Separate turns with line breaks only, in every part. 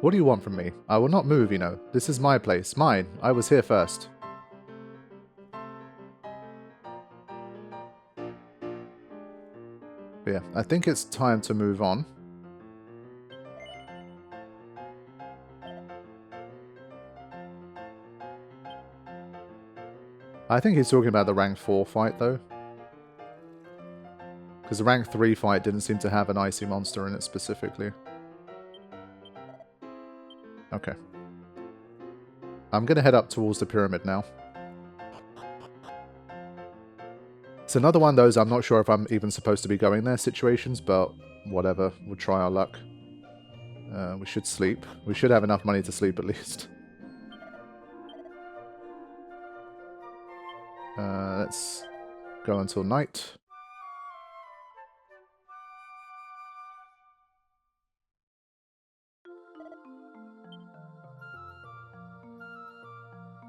What do you want from me? I will not move, you know. This is my place. Mine. I was here first. But yeah, I think it's time to move on. I think he's talking about the rank 4 fight, though. Because the rank 3 fight didn't seem to have an icy monster in it specifically. Okay. I'm going to head up towards the pyramid now. It's another one of those I'm not sure if I'm even supposed to be going there situations, but whatever. We'll try our luck. We should sleep. We should have enough money to sleep at least. Let's go until night.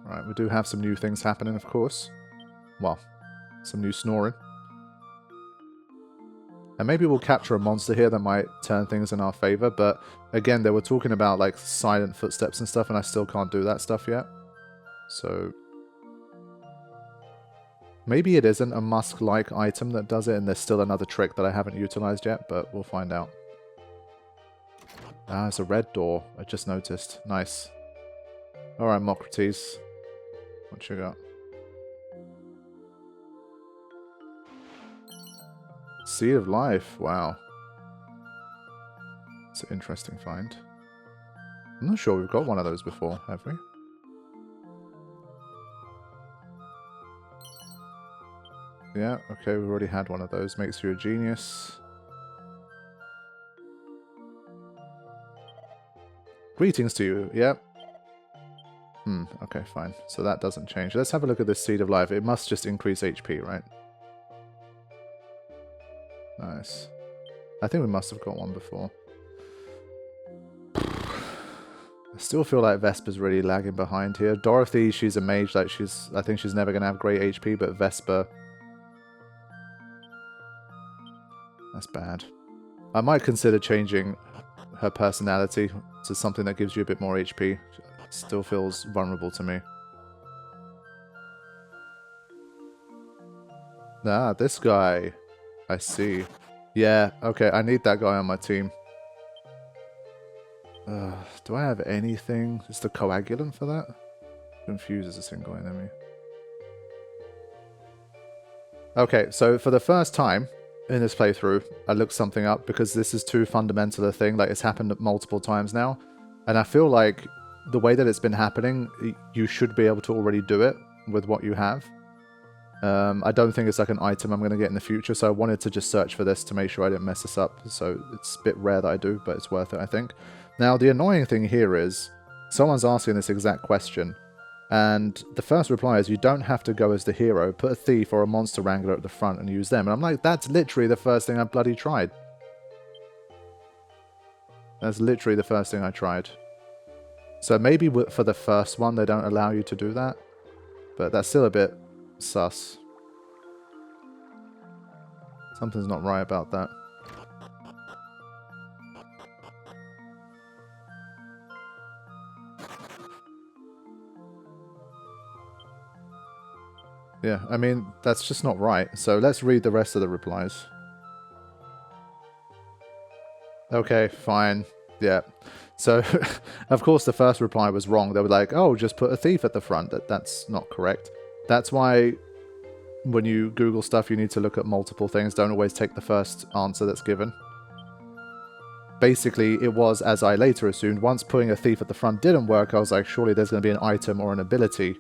Right, we do have some new things happening, of course. Well, some new snoring. And maybe we'll capture a monster here that might turn things in our favor, but again, they were talking about like silent footsteps and stuff, and I still can't do that stuff yet. So maybe it isn't a Musk-like item that does it, and there's still another trick that I haven't utilized yet, but we'll find out. Ah, it's a red door. I just noticed. Nice. Alright, Mocrates. What you got? Seed of Life. Wow. It's an interesting find. I'm not sure we've got one of those before, have we? Yeah, okay, we've already had one of those. Makes you a genius. Greetings to you, yep. Okay, fine. So that doesn't change. Let's have a look at this Seed of Life. It must just increase HP, right? Nice. I think we must have got one before. I still feel like Vesper's really lagging behind here. Dorothy, she's a mage, like I think she's never gonna have great HP, but Vesper, that's bad. I might consider changing her personality to something that gives you a bit more HP. It still feels vulnerable to me. Ah, this guy. I see. Yeah, okay, I need that guy on my team. Do I have anything? Is the coagulant for that? Confuses a single enemy. Okay, so for the first time in this playthrough, I looked something up because this is too fundamental a thing. Like, it's happened multiple times now. And I feel like the way that it's been happening, you should be able to already do it with what you have. I don't think it's like an item I'm going to get in the future, so I wanted to just search for this to make sure I didn't mess this up. So it's a bit rare that I do, but it's worth it, I think. Now, the annoying thing here is someone's asking this exact question, and the first reply is you don't have to go as the hero. Put a thief or a monster wrangler at the front and use them. And I'm like, that's literally the first thing I bloody tried. That's literally the first thing I tried. So maybe for the first one they don't allow you to do that, but that's still a bit sus. Something's not right about that. Yeah, I mean, that's just not right. So let's read the rest of the replies. Okay, fine. Yeah. So, of course, the first reply was wrong. They were like, oh, just put a thief at the front. That's not correct. That's why when you Google stuff, you need to look at multiple things. Don't always take the first answer that's given. Basically, it was, as I later assumed, once putting a thief at the front didn't work, I was like, surely there's going to be an item or an ability.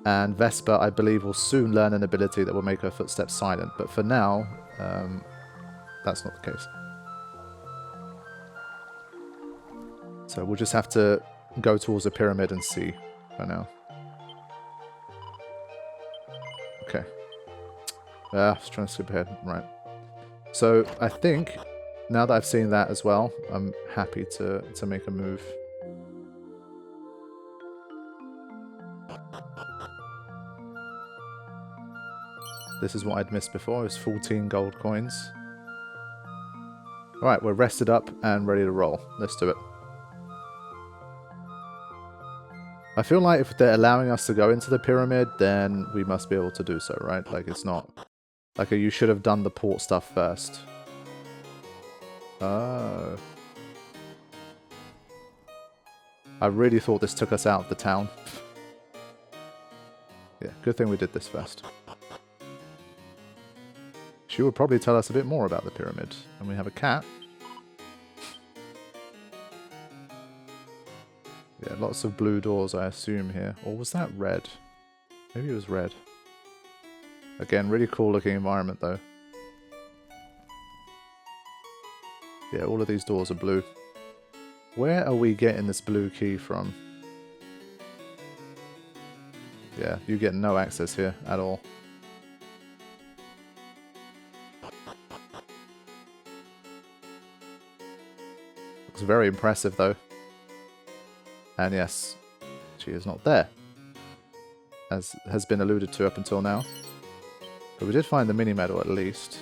And Vesper, I believe, will soon learn an ability that will make her footsteps silent. But for now, that's not the case. So we'll just have to go towards the pyramid and see for now. Okay. I was trying to skip ahead. Right. So I think now that I've seen that as well, I'm happy to make a move. This is what I'd missed before. It was 14 gold coins. Alright, we're rested up and ready to roll. Let's do it. I feel like if they're allowing us to go into the pyramid, then we must be able to do so, right? Like, it's not... Like, you should have done the port stuff first. Oh. I really thought this took us out of the town. Yeah, good thing we did this first. She would probably tell us a bit more about the pyramid. And we have a cat. Yeah, lots of blue doors, I assume, here. Or was that red? Maybe it was red. Again, really cool looking environment, though. Yeah, all of these doors are blue. Where are we getting this blue key from? Yeah, you get no access here at all. Looks very impressive, though. And yes, she is not there, as has been alluded to up until now. But we did find the mini medal at least.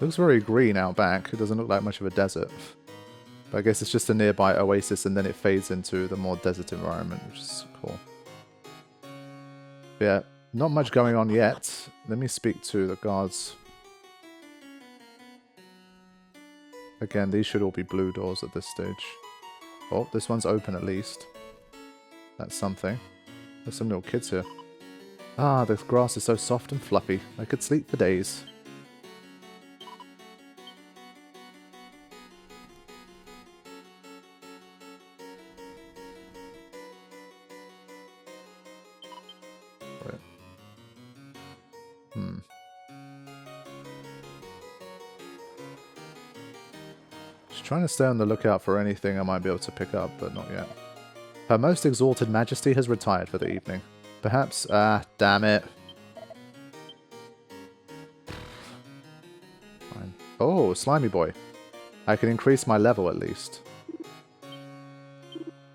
Looks very green out back. It doesn't look like much of a desert. But I guess it's just a nearby oasis and then it fades into the more desert environment, which is cool. But yeah, not much going on yet. Let me speak to the guards. Again, these should all be blue doors at this stage. Oh, this one's open at least. That's something. There's some little kids here. Ah, the grass is so soft and fluffy. I could sleep for days. Right. Just trying to stay on the lookout for anything I might be able to pick up, but not yet. Her Most Exalted Majesty has retired for the evening. Perhaps... Ah, damn it. Fine. Oh, Slimy Boy. I can increase my level at least.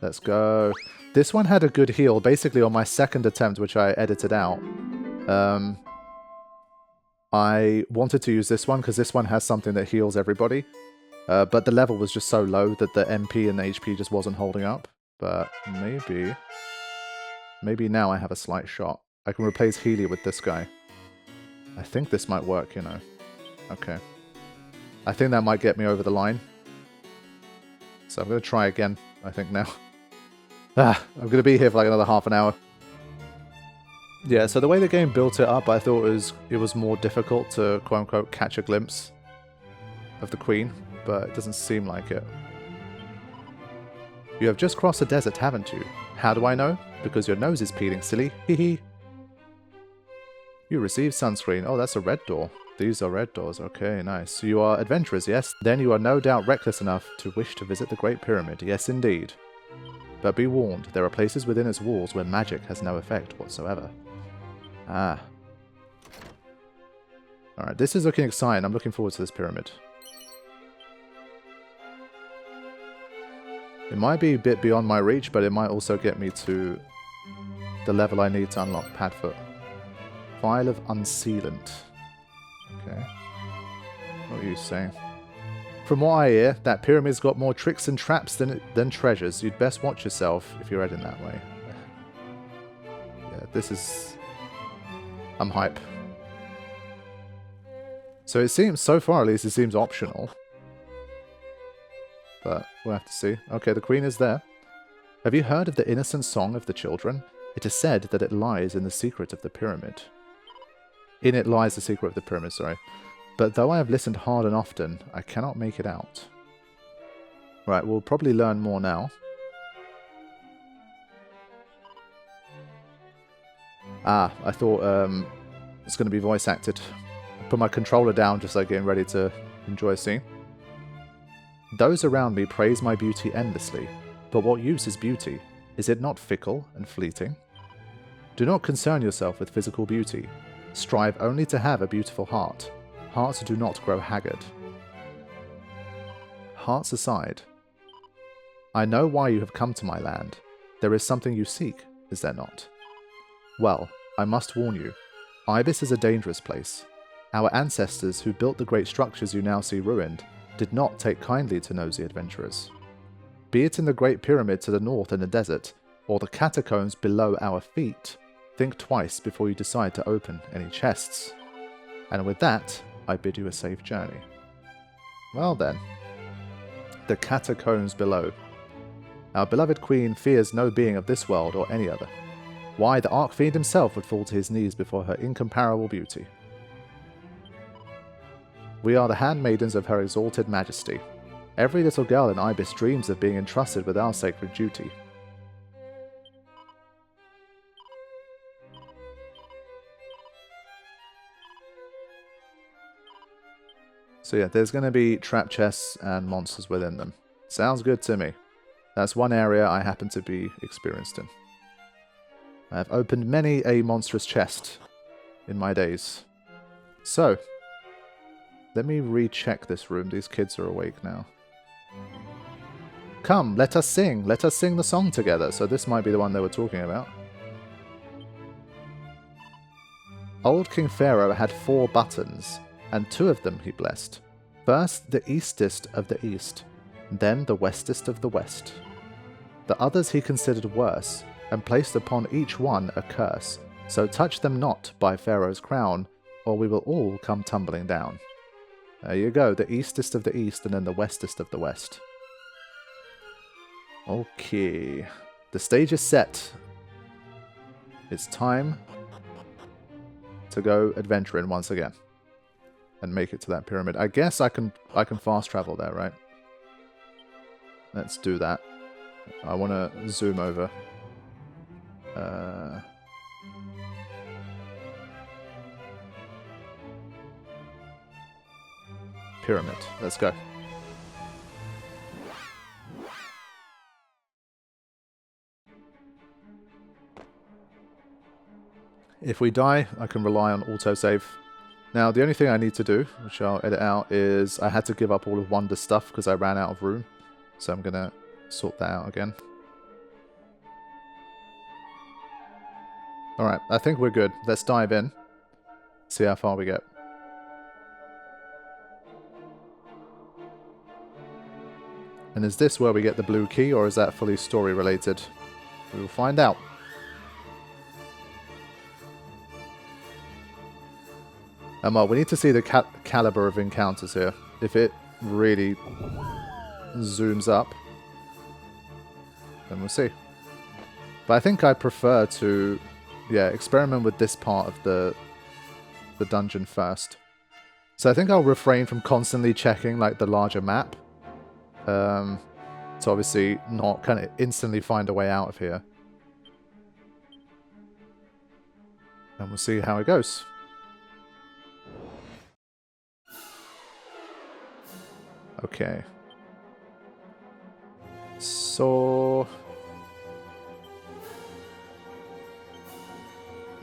Let's go. This one had a good heal. Basically, on my second attempt, which I edited out, I wanted to use this one because this one has something that heals everybody. But the level was just so low that the MP and the HP just wasn't holding up. But maybe now I have a slight shot. I can replace Healy with this guy. I think this might work, you know. Okay. I think that might get me over the line. So I'm going to try again, I think, now. I'm going to be here for like another half an hour. Yeah, so the way the game built it up, I thought it was more difficult to, quote-unquote, catch a glimpse of the Queen, but it doesn't seem like it. You have just crossed the desert, haven't you? How do I know? Because your nose is peeling, silly. Hee. You received sunscreen. Oh, that's a red door. These are red doors. Okay, nice. You are adventurers, yes? Then you are no doubt reckless enough to wish to visit the Great Pyramid. Yes, indeed. But be warned, there are places within its walls where magic has no effect whatsoever. Ah. Alright, this is looking exciting. I'm looking forward to this pyramid. It might be a bit beyond my reach, but it might also get me to the level I need to unlock Padfoot. Vial of Unsealant. Okay. What are you saying? From what I hear, that pyramid's got more tricks and traps than treasures. You'd best watch yourself if you're heading that way. Yeah, this is... I'm hype. So it seems, so far at least, it seems optional. But we'll have to see. Okay, the Queen is there. Have you heard of the innocent song of the children? It is said that it lies in the secret of the pyramid. In it lies the secret of the pyramid, sorry. But though I have listened hard and often, I cannot make it out. Right, we'll probably learn more now. Ah, I thought it's going to be voice acted. Put my controller down just like getting ready to enjoy a scene. Those around me praise my beauty endlessly, but what use is beauty? Is it not fickle and fleeting? Do not concern yourself with physical beauty. Strive only to have a beautiful heart. Hearts do not grow haggard. Hearts aside. I know why you have come to my land. There is something you seek, is there not? Well, I must warn you. Ibis is a dangerous place. Our ancestors who built the great structures you now see ruined did not take kindly to nosy adventurers. Be it in the Great Pyramid to the north in the desert, or the catacombs below our feet, think twice before you decide to open any chests. And with that, I bid you a safe journey. Well then, the catacombs below. Our beloved queen fears no being of this world or any other. Why, the Archfiend himself would fall to his knees before her incomparable beauty. We are the handmaidens of her exalted majesty. Every little girl in Ibis dreams of being entrusted with our sacred duty. So yeah, there's going to be trap chests and monsters within them. Sounds good to me. That's one area I happen to be experienced in. I have opened many a monstrous chest in my days. So, let me recheck this room. These kids are awake now. Come, let us sing. Let us sing the song together. So this might be the one they were talking about. Old King Pharaoh had 4 buttons, and 2 of them he blessed. First, the eastest of the east, then the westest of the west. The others he considered worse, and placed upon each one a curse. So touch them not by Pharaoh's crown, or we will all come tumbling down. There you go, the eastest of the east, and then the westest of the west. Okay, the stage is set. It's time to go adventuring once again. And make it to that pyramid. I guess I can fast travel there, right? Let's do that. I want to zoom over. Pyramid. Let's go. If we die, I can rely on autosave. Now, the only thing I need to do, which I'll edit out, is I had to give up all of Wonder's stuff because I ran out of room. So I'm going to sort that out again. Alright, I think we're good. Let's dive in. See how far we get. And is this where we get the blue key, or is that fully story related? We will find out. We need to see the caliber of encounters here. If it really zooms up, then we'll see. But I think I prefer to, yeah, experiment with this part of the dungeon first. So I think I'll refrain from constantly checking like the larger map. To obviously not kind of instantly find a way out of here. And we'll see how it goes. Okay. So...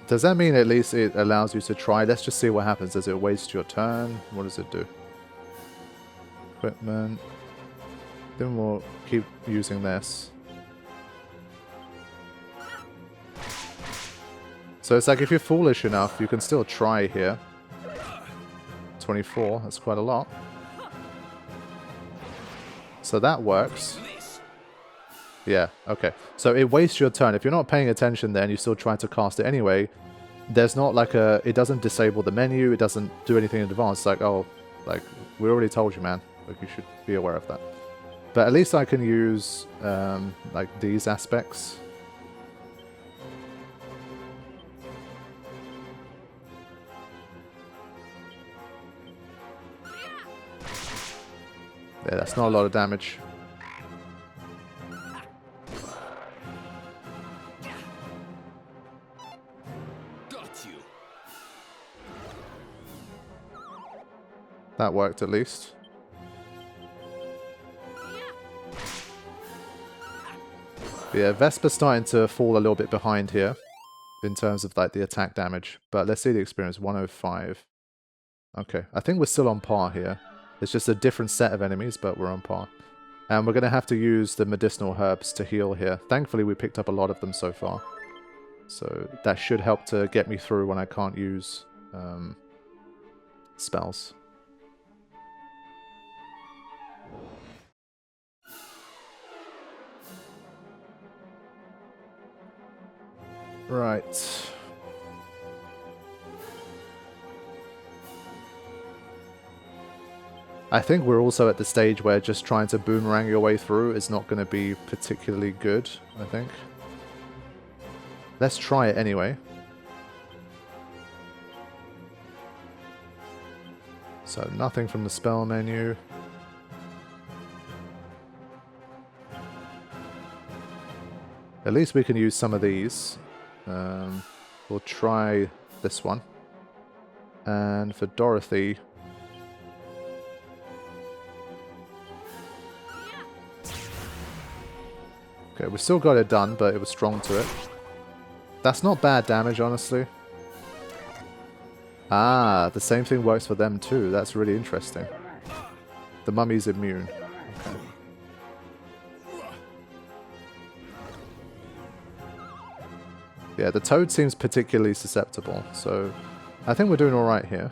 does that mean at least it allows you to try? Let's just see what happens. Does it waste your turn? What does it do? Equipment. Then we'll keep using this. So it's like if you're foolish enough, you can still try here. 24, that's quite a lot. So that works. Yeah, okay. So it wastes your turn. If you're not paying attention there and you still try to cast it anyway, there's not like a... it doesn't disable the menu, it doesn't do anything in advance. It's like, oh, like, we already told you, man. Like, you should be aware of that. But at least I can use, like, these aspects. Yeah, that's not a lot of damage. Got you. That worked at least. Yeah, Vesper's starting to fall a little bit behind here in terms of like the attack damage. But let's see the experience. 105. Okay, I think we're still on par here. It's just a different set of enemies, but we're on par. And we're going to have to use the medicinal herbs to heal here. Thankfully, we picked up a lot of them so far. So that should help to get me through when I can't use spells. Right. I think we're also at the stage where just trying to boomerang your way through is not going to be particularly good, I think. Let's try it anyway. So nothing from the spell menu. At least we can use some of these. We'll try this one. And for Dorothy... Okay, we still got it done, but it was strong to it. That's not bad damage, honestly. Ah, the same thing works for them too. That's really interesting. The mummy's immune. Okay. Yeah, the toad seems particularly susceptible, so I think we're doing alright here.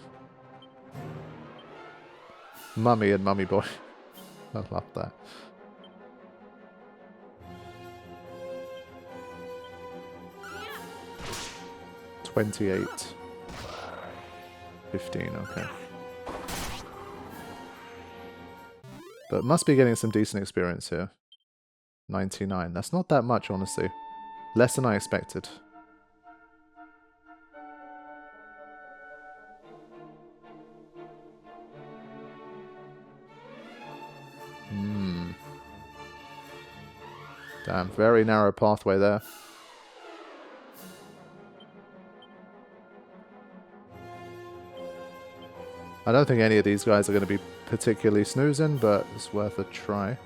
Mummy and Mummy Boy. I love that. $28. 15, okay. But must be getting some decent experience here. 99. That's not that much, honestly. Less than I expected. Damn, very narrow pathway there. I don't think any of these guys are going to be particularly snoozing, but it's worth a try.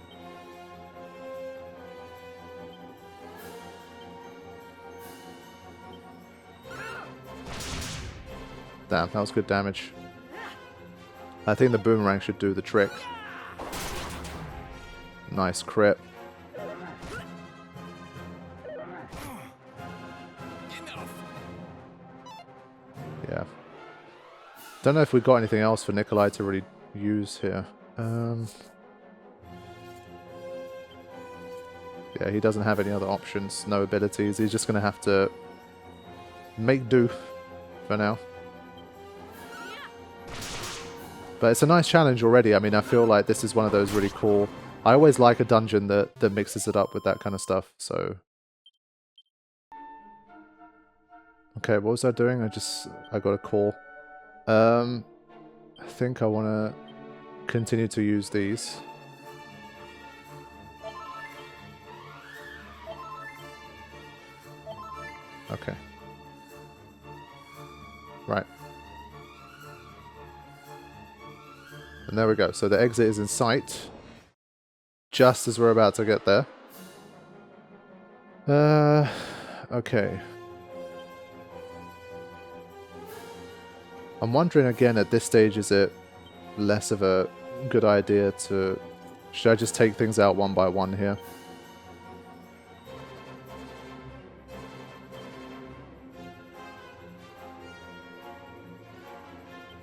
Damn, that was good damage. I think the boomerang should do the trick. Nice crit. Yeah. Don't know if we've got anything else for Nikolai to really use here. Yeah, he doesn't have any other options, no abilities. He's just going to have to make do for now. But it's a nice challenge already. I mean, I feel like this is one of those really cool... I always like a dungeon that mixes it up with that kind of stuff, so... Okay, what was I doing? I got a call. I think I want to continue to use these. Okay. Right. And there we go. So the exit is in sight. Just as we're about to get there. Okay. I'm wondering again at this stage, is it less of a good idea to... Should I just take things out one by one here?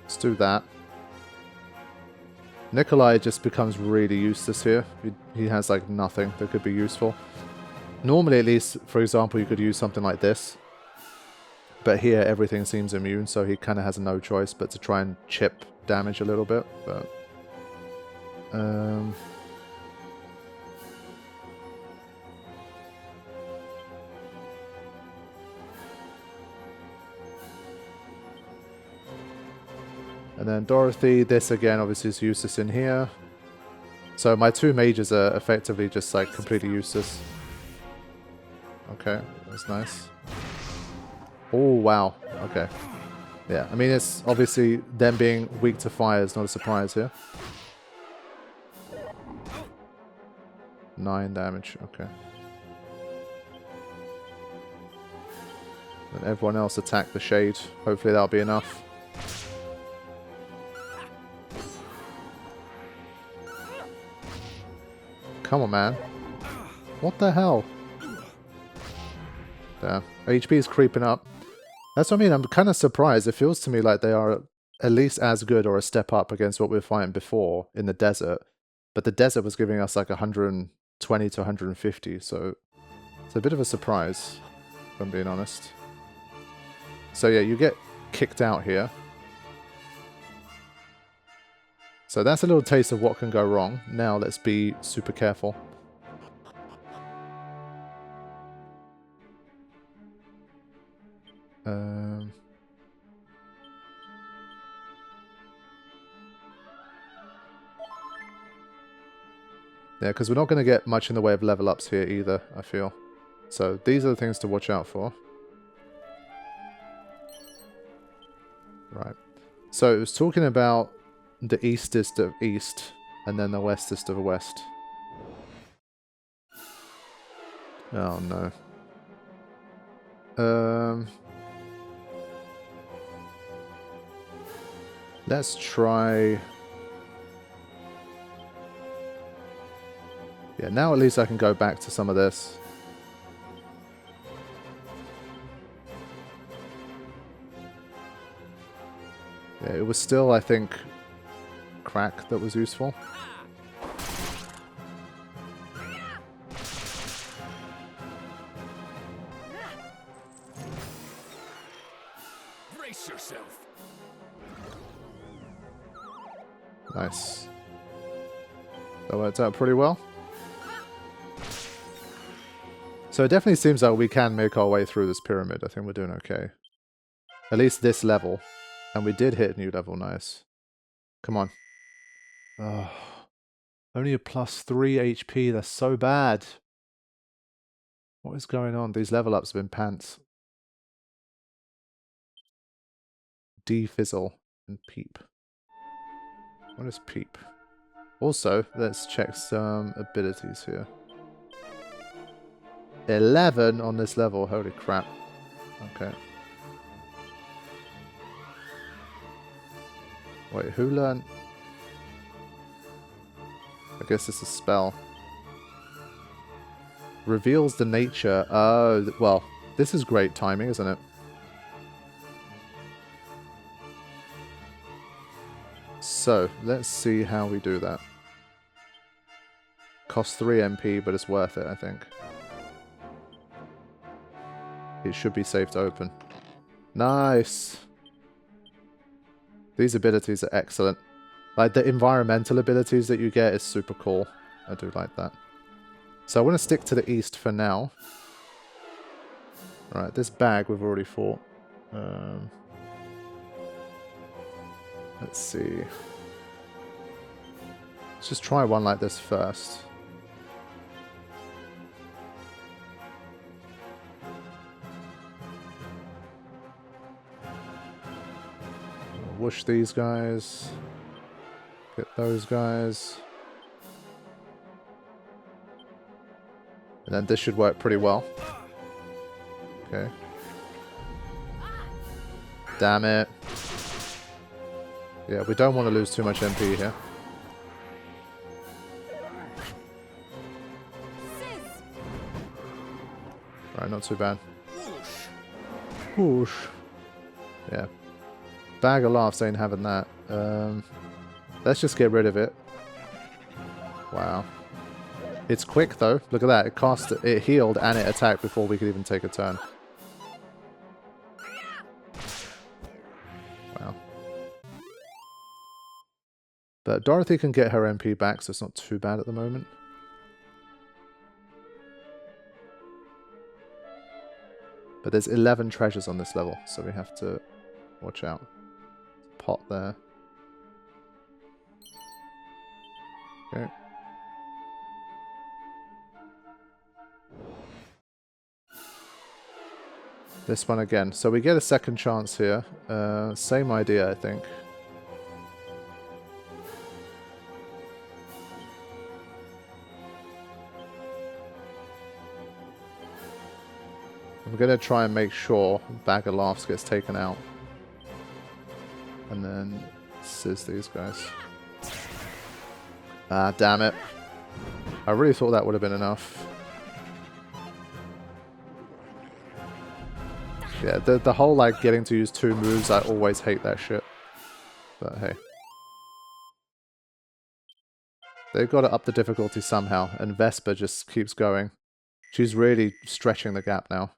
Let's do that. Nikolai just becomes really useless here. He has like nothing that could be useful. Normally at least, for example, you could use something like this. But here everything seems immune, so he kind of has no choice but to try and chip damage a little bit. But and then Dorothy, this again obviously is useless in here. So my two mages are effectively just like completely useless. Okay, that's nice. Oh, wow. Okay. Yeah, I mean, it's obviously them being weak to fire is not a surprise here. 9 damage, okay. And everyone else attack the shade. Hopefully that'll be enough. Come on, man. What the hell? Damn. HP is creeping up. That's what I mean. I'm kind of surprised. It feels to me like they are at least as good or a step up against what we were fighting before in the desert. But the desert was giving us like 120 to 150, so it's a bit of a surprise, if I'm being honest. So yeah, you get kicked out here. So that's a little taste of what can go wrong. Now let's be super careful. Yeah, because we're not going to get much in the way of level ups here either, I feel. So these are the things to watch out for. Right. So it was talking about the eastest of east, and then the westest of west. Oh no. Let's try... Yeah, now at least I can go back to some of this. Yeah, it was still, I think, crack that was useful.
Brace yourself.
Nice. That worked out pretty well. So it definitely seems like we can make our way through this pyramid. I think we're doing okay. At least this level. And we did hit a new level, nice. Come on. Oh, only a +3 HP, that's so bad. What is going on? These level ups have been pants. Defizzle and Peep. What is Peep? Also, let's check some abilities here. 11 on this level, holy crap. Okay. Wait, who learned? I guess it's a spell. Reveals the nature. Oh, well, this is great timing, isn't it? So, let's see how we do that. Costs 3 MP, but it's worth it, I think. It should be safe to open. Nice! These abilities are excellent. Like, the environmental abilities that you get is super cool. I do like that. So I want to stick to the east for now. Right, this bag we've already fought. Let's see. Let's just try one like this first. Whoosh these guys. Get those guys. And then this should work pretty well. Okay. Damn it. Yeah, we don't want to lose too much MP here. Right, not too bad. Whoosh. Yeah. Bag of laughs ain't having that. Let's just get rid of it. Wow. It's quick though. Look at that. It cast, it healed and it attacked before we could even take a turn. Wow. But Dorothy can get her MP back, so it's not too bad at the moment. But there's 11 treasures on this level, so we have to watch out. Pot there. Okay. This one again. So we get a second chance here. Same idea, I think. I'm going to try and make sure Bag of Laughs gets taken out. And then sizz these guys. Ah, damn it. I really thought that would have been enough. Yeah, the whole like getting to use 2 moves, I always hate that shit. But hey. They've got to up the difficulty somehow, and Vespa just keeps going. She's really stretching the gap now.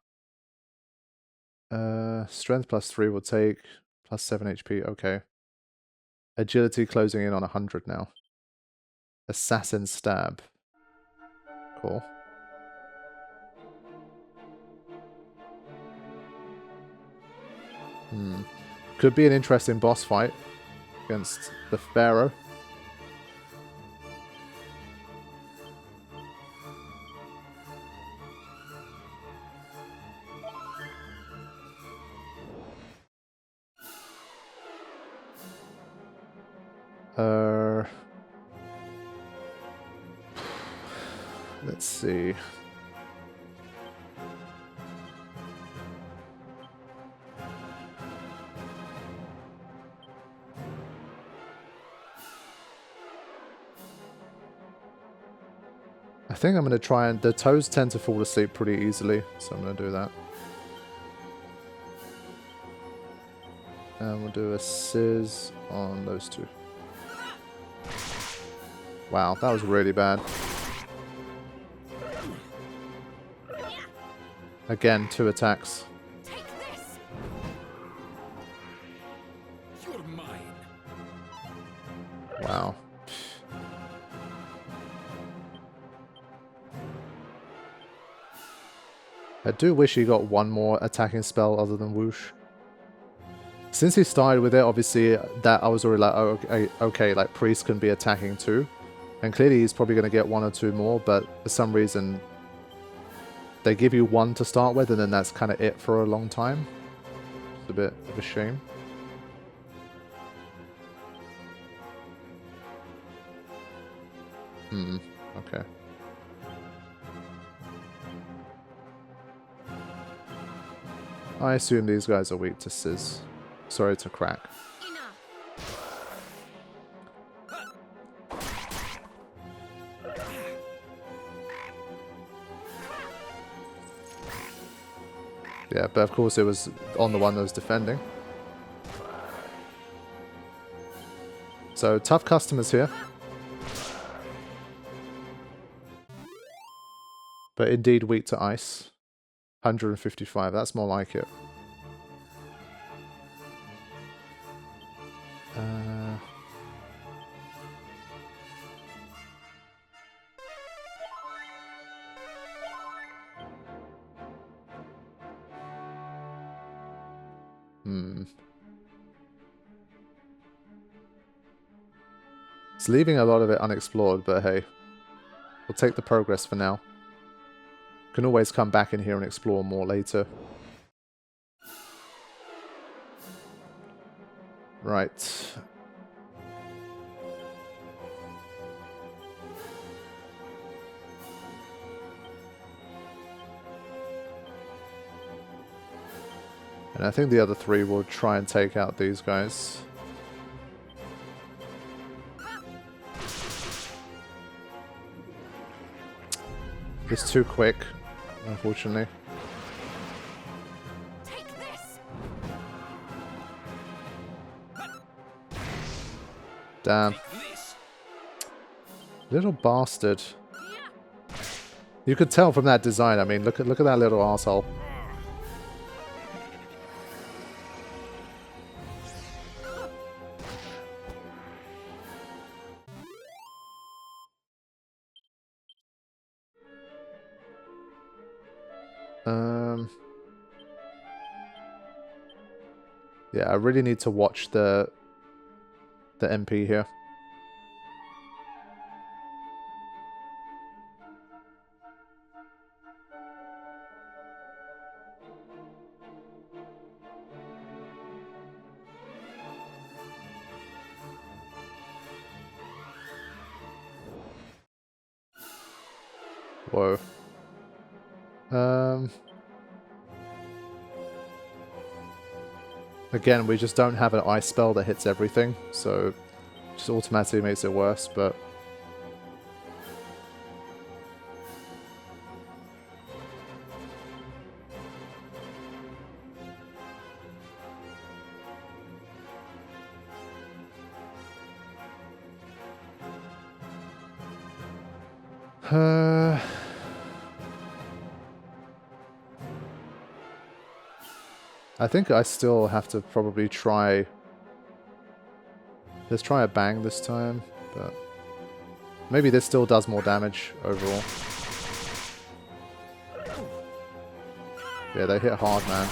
Strength +3 will take, +7 HP, okay. Agility closing in on 100 now. Assassin Stab. Cool. Could be an interesting boss fight against the Pharaoh. Let's see. I think I'm going to try and... The toes tend to fall asleep pretty easily, so I'm going to do that. And we'll do a sizz on those two. Wow, that was really bad. Again, 2 attacks.
Take this. You're mine.
Wow. I do wish he got one more attacking spell other than Whoosh. Since he started with it, obviously, that I was already like, oh, okay, like, Priest can be attacking too. And clearly he's probably going to get 1 or 2 more, but for some reason, they give you 1 to start with, and then that's kind of it for a long time. It's a bit of a shame. Okay. I assume these guys are weak to Sizz. Sorry, to Crack. Yeah, but of course it was on the one that was defending. So, tough customers here. But indeed weak to ice. 155, that's more like it. It's leaving a lot of it unexplored, but hey. We'll take the progress for now. Can always come back in here and explore more later. Right. And I think the other 3 will try and take out these guys. It's too quick, unfortunately.
Take this.
Damn.
Take this.
Little bastard. You could tell from that design. I mean, look at that little asshole. Yeah, I really need to watch the MP here. Whoa. Again, we just don't have an ice spell that hits everything, so just automatically makes it worse, but... I think I still have to probably try... Let's try a bang this time, but... Maybe this still does more damage overall. Yeah, they hit hard, man.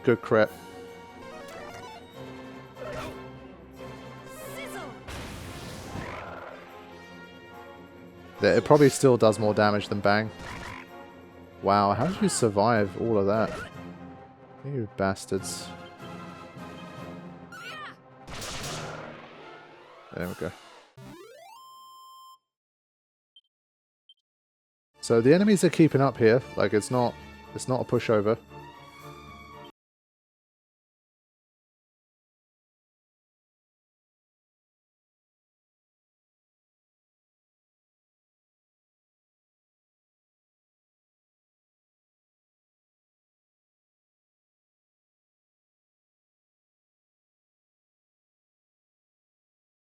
Good crit. Yeah, it probably still does more damage than bang. Wow, how did you survive all of that? You bastards. There we go. So the enemies are keeping up here. Like, it's not a pushover.